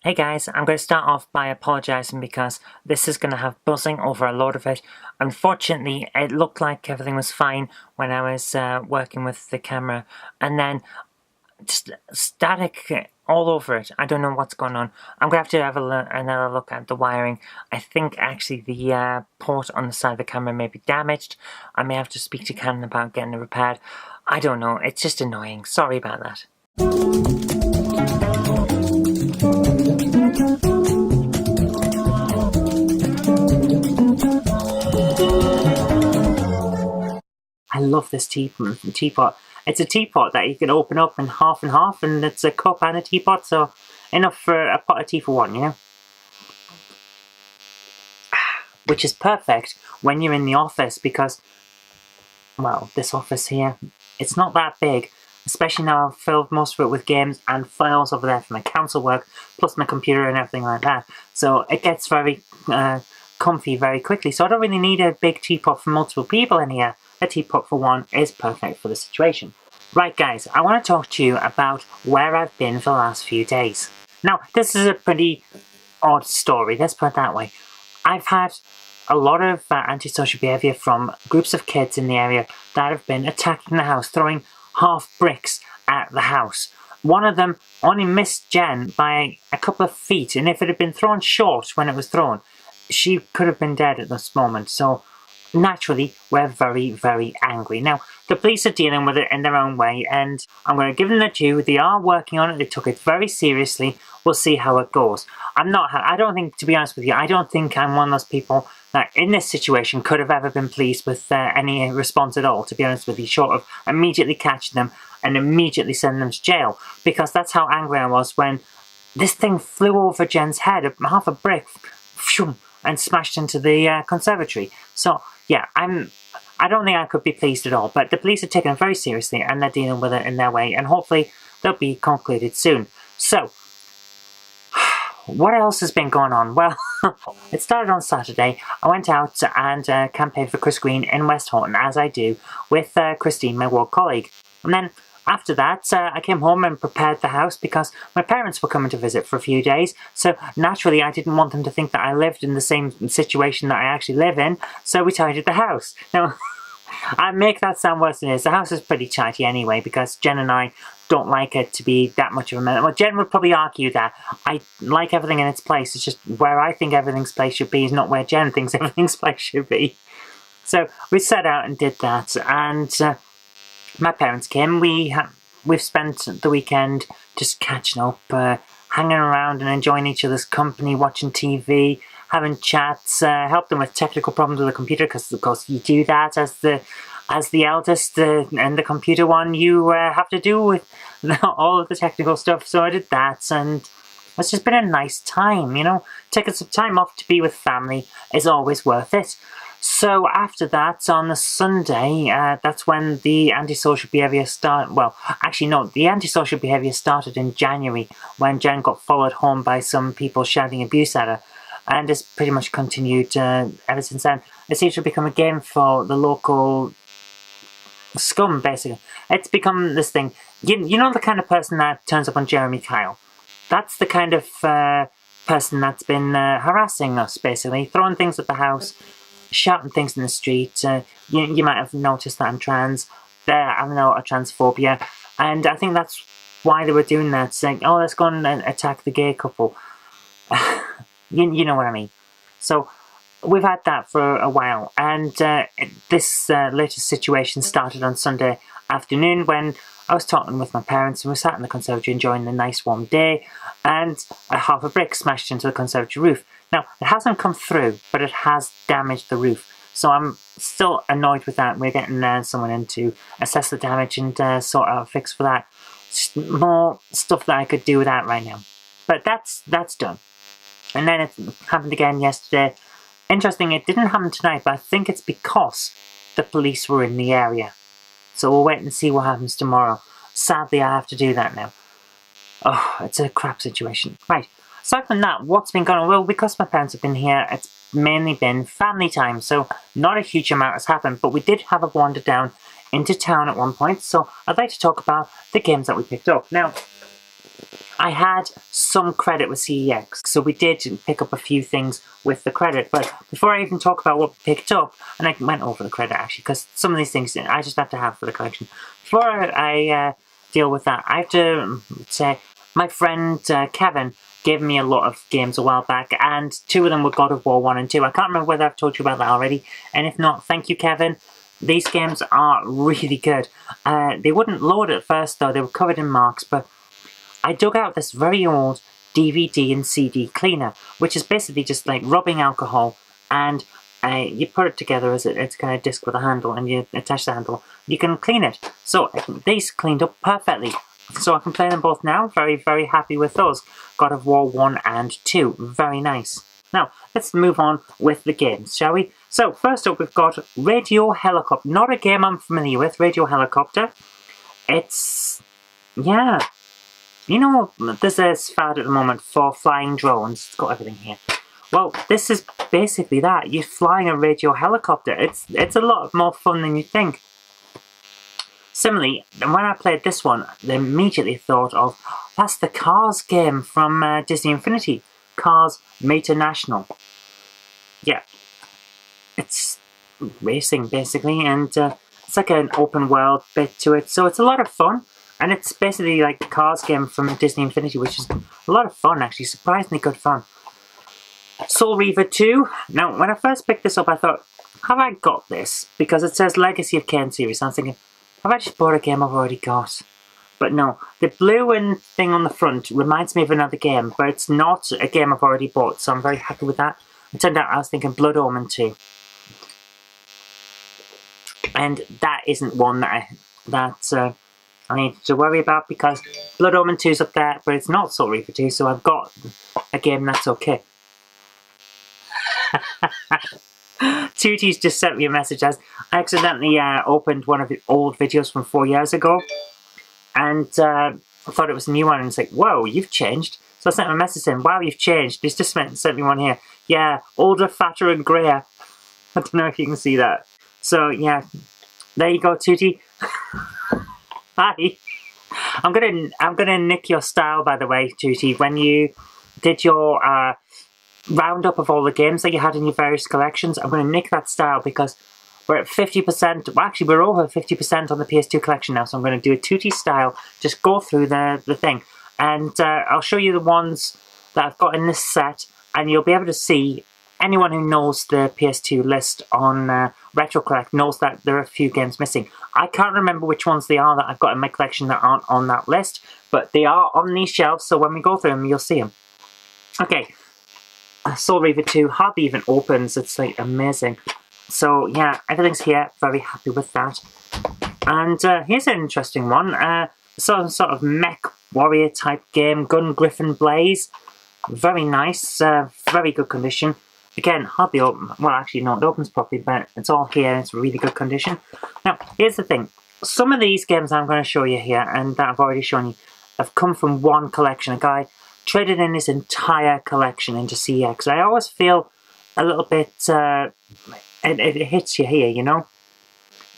Hey guys, I'm going to start off by apologising because this is going to have buzzing over a lot of it. Unfortunately, it looked like everything was fine when I was working with the camera, and then just static all over it. I don't know what's going on. I'm going to have another look at the wiring. I think actually the port on the side of the camera may be damaged. I may have to speak to Canon about getting it repaired. I don't know, it's just annoying. Sorry about that. I love this teapot. It's a teapot that you can open up in half and half, and it's a cup and a teapot, so enough for a pot of tea for one, you know? Which is perfect when you're in the office because, well, this office here, it's not that big. Especially now I've filled most of it with games and files over there for my council work, plus my computer and everything like that. So it gets very comfy very quickly. So I don't really need a big teapot for multiple people in here. A teapot for one is perfect for the situation. Right guys, I want to talk to you about where I've been for the last few days. Now, this is a pretty odd story, let's put it that way. I've had a lot of antisocial behaviour from groups of kids in the area that have been attacking the house, throwing half bricks at the house. One of them only missed Jen by a couple of feet, and if it had been thrown short when it was thrown, she could have been dead at this moment. So naturally, we're very, very angry. Now, the police are dealing with it in their own way, and I'm going to give them their due. They are working on it. They took it very seriously. We'll see how it goes. I don't think, to be honest with you, I don't think I'm one of those people that in this situation could have ever been pleased with any response at all, to be honest with you, short of immediately catching them and immediately sending them to jail, because that's how angry I was when this thing flew over Jen's head, half a brick, and smashed into the conservatory. So yeah, I don't think I could be pleased at all, but the police are taking it very seriously and they're dealing with it in their way, and hopefully they'll be concluded soon. So, what else has been going on? Well, it started on Saturday. I went out and campaigned for Chris Green in West Horton, as I do, with Christine, my ward colleague. And then after that, I came home and prepared the house because my parents were coming to visit for a few days. So naturally, I didn't want them to think that I lived in the same situation that I actually live in. So we tidied the house. Now, I make that sound worse than it is. The house is pretty tidy anyway because Jen and I don't like it to be that much of a mess. Well, Jen would probably argue that I like everything in its place. It's just where I think everything's place should be is not where Jen thinks everything's place should be. So we set out and did that, and my parents came. We've spent the weekend just catching up, hanging around and enjoying each other's company, watching TV, having chats, helped them with technical problems with the computer, because of course you do that as the eldest and the computer one. You have to do with all of the technical stuff. So I did that, and it's just been a nice time, you know. Taking some time off to be with family is always worth it. So after that, on the Sunday, that's when the antisocial behaviour started. Well, actually no, the antisocial behaviour started in January when Jen got followed home by some people shouting abuse at her, and it's pretty much continued ever since then. It seems to become a game for the local scum, basically. It's become this thing. You know the kind of person that turns up on Jeremy Kyle? That's the kind of person that's been harassing us, basically, throwing things at the house, shouting things in the street. You might have noticed that I'm trans. I'm not a transphobia, and I think that's why they were doing that, saying, oh, let's go and attack the gay couple. You know what I mean. So we've had that for a while, and this latest situation started on Sunday afternoon when I was talking with my parents, and we sat in the conservatory enjoying the nice warm day, and half a brick smashed into the conservatory roof. Now, it hasn't come through, but it has damaged the roof. So I'm still annoyed with that. We're getting someone in to assess the damage and sort out a fix for that. Just more stuff that I could do with that right now. But that's done. And then it happened again yesterday. Interesting, it didn't happen tonight, but I think it's because the police were in the area. So we'll wait and see what happens tomorrow. Sadly, I have to do that now. Oh, it's a crap situation. Right. Aside from that, what's been going on? Well, because my parents have been here, it's mainly been family time, so not a huge amount has happened, but we did have a wander down into town at one point, so I'd like to talk about the games that we picked up. Now, I had some credit with CEX, so we did pick up a few things with the credit. But before I even talk about what we picked up, and I went over the credit actually, because some of these things I just have to have for the collection. Before I deal with that, I have to say my friend Kevin gave me a lot of games a while back, and 2 of them were God of War 1 and 2. I can't remember whether I've told you about that already, and if not, thank you, Kevin. These games are really good. They wouldn't load at first though, they were covered in marks, but I dug out this very old DVD and CD cleaner, which is basically just like rubbing alcohol, and you put it together as it's kind of disc with a handle, and you attach the handle. You can clean it. So these cleaned up perfectly. So I can play them both now. Very, very happy with those. God of War 1 and 2. Very nice. Now, let's move on with the games, shall we? So, first up we've got Radio Helicopter. Not a game I'm familiar with, Radio Helicopter. It's... yeah. You know, there's a fad at the moment for flying drones. It's got everything here. Well, this is basically that. You're flying a radio helicopter. It's a lot more fun than you think. Similarly, when I played this one, I immediately thought of, that's the Cars game from Disney Infinity. Cars Meta National. Yeah. It's racing, basically, and it's like an open world bit to it. So it's a lot of fun. And it's basically like the Cars game from Disney Infinity, which is a lot of fun, actually. Surprisingly good fun. Soul Reaver 2. Now, when I first picked this up, I thought, have I got this? Because it says Legacy of Kain series. I was thinking, have I just bought a game I've already got? But no, the blue and thing on the front reminds me of another game, but it's not a game I've already bought, so I'm very happy with that. It turned out I was thinking Blood Omen 2. And that isn't one that I need to worry about, because Blood Omen 2's up there, but it's not Soul Reaver 2, so I've got a game that's okay. Tootie's just sent me a message as I accidentally opened one of the old videos from 4 years ago, and I thought it was a new one, and it's like, whoa, you've changed. So I sent him a message saying, wow, you've changed. He's just sent me one here. Yeah, older, fatter, and greyer. I don't know if you can see that. So yeah, there you go, Tootie. Hi. I'm gonna nick your style, by the way, Tootie. When you did your roundup of all the games that you had in your various collections, I'm gonna nick that style because we're at 50%. Well, actually, we're over 50% on the PS2 collection now. So I'm gonna do a Tootie style. Just go through the thing, and I'll show you the ones that I've got in this set, and you'll be able to see. Anyone who knows the PS2 list on Retro Collect knows that there are a few games missing. I can't remember which ones they are that I've got in my collection that aren't on that list, but they are on these shelves, so when we go through them, you'll see them. Okay, Soul Reaver 2 hardly even opens. It's like amazing. So yeah, everything's here. Very happy with that. And here's an interesting one. Some sort of mech warrior type game, Gun Griffin Blaze. Very nice, very good condition. Again, hardly open. Well, actually, no, it opens properly, but it's all here and it's really good condition. Now, here's the thing. Some of these games I'm going to show you here, and that I've already shown you, have come from one collection. A guy traded in his entire collection into CX. I always feel a little bit, it hits you here, you know?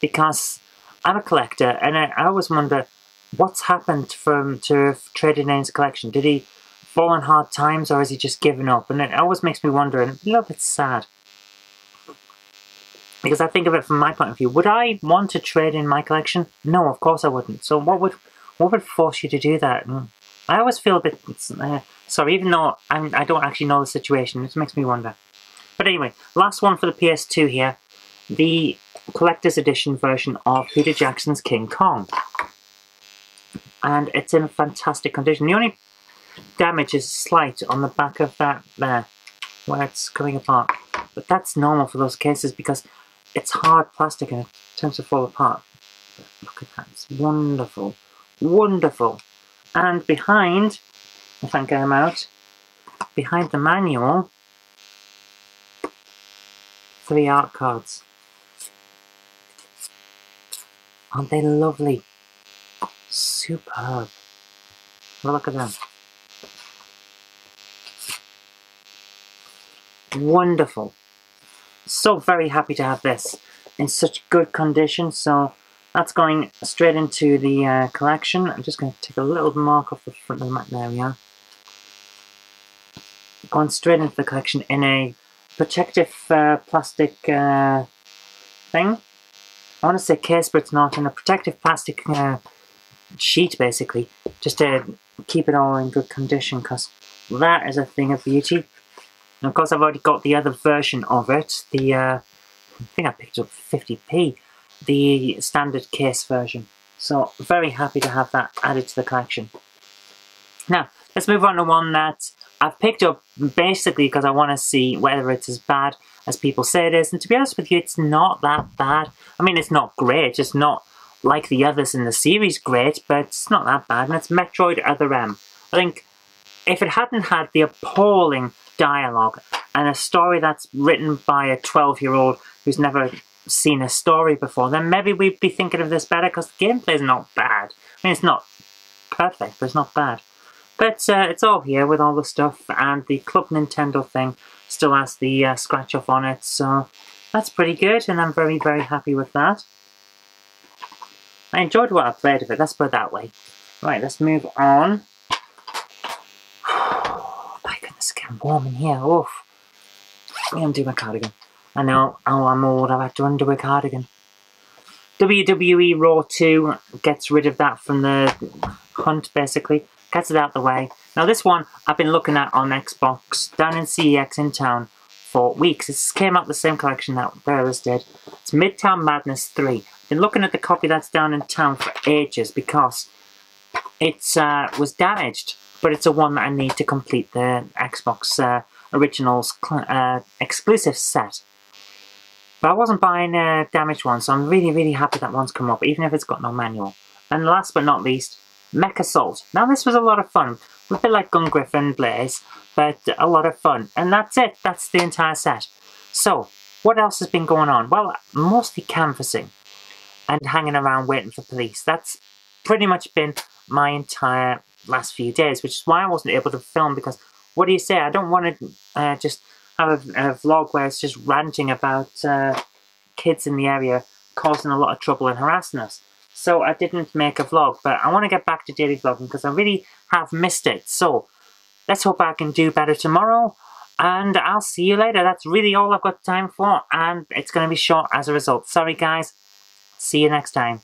Because I'm a collector, and I always wonder, what's happened to trading in his collection? Did he fall on hard times, or has he just given up? And it always makes me wonder, and a little bit sad. Because I think of it from my point of view. Would I want to trade in my collection? No, of course I wouldn't. So what would force you to do that? And I always feel a bit sorry, even though I don't actually know the situation. It makes me wonder. But anyway, last one for the PS2 here. The collector's edition version of Peter Jackson's King Kong. And it's in fantastic condition. The only damage is slight on the back of that there, where it's coming apart. But that's normal for those cases because it's hard plastic and it tends to fall apart. But look at that, it's wonderful. Wonderful. And behind, if I can get them out, behind the manual, 3 art cards. Aren't they lovely? Superb. Well, look at them. Wonderful. So very happy to have this in such good condition. So That's going straight into the collection. I'm just going to take a little mark off the front of the mat. There we are. Going straight into the collection in a protective plastic thing. I want to say case, but it's not. In a protective plastic sheet, basically, just to keep it all in good condition, because that is a thing of beauty. And of course, I've already got the other version of it. I think I picked up 50p, the standard case version. So very happy to have that added to the collection. Now, let's move on to one that I've picked up basically because I want to see whether it's as bad as people say it is. And to be honest with you, it's not that bad. I mean, it's not great. It's not like the others in the series great, but it's not that bad. And it's Metroid Other M. I think if it hadn't had the appalling dialogue and a story that's written by a 12-year-old who's never seen a story before, then maybe we'd be thinking of this better, because the gameplay is not bad. I mean, it's not perfect, but it's not bad. But it's all here with all the stuff, and the Club Nintendo thing still has the scratch off on it, so that's pretty good, and I'm very, very happy with that. I enjoyed what I played of it, let's put it that way. Right, let's move on. My goodness, it's getting warm in here, oof. Let me undo my cardigan. I know, oh, I'm old, I've had to undo a cardigan. WWE Raw 2 gets rid of that from the hunt, basically. Gets it out the way. Now this one I've been looking at on Xbox down in CEX in town for weeks. This came out the same collection that the others did. It's Midtown Madness 3. Been looking at the copy that's down in town for ages because it was damaged, but it's a one that I need to complete the Xbox Originals exclusive set. But I wasn't buying a damaged one, so I'm really, really happy that one's come up, even if it's got no manual. And last but not least, Mech Assault. Now this was a lot of fun. A bit like Gun Griffin Blaze, but a lot of fun. And that's it. That's the entire set. So, what else has been going on? Well, mostly canvassing and hanging around waiting for police. That's pretty much been my entire last few days, which is why I wasn't able to film, because what do you say? I don't want to just have a vlog where it's just ranting about kids in the area causing a lot of trouble and harassing us. So I didn't make a vlog, but I want to get back to daily vlogging because I really have missed it. So let's hope I can do better tomorrow, and I'll see you later. That's really all I've got time for, and it's going to be short as a result. Sorry guys, see you next time.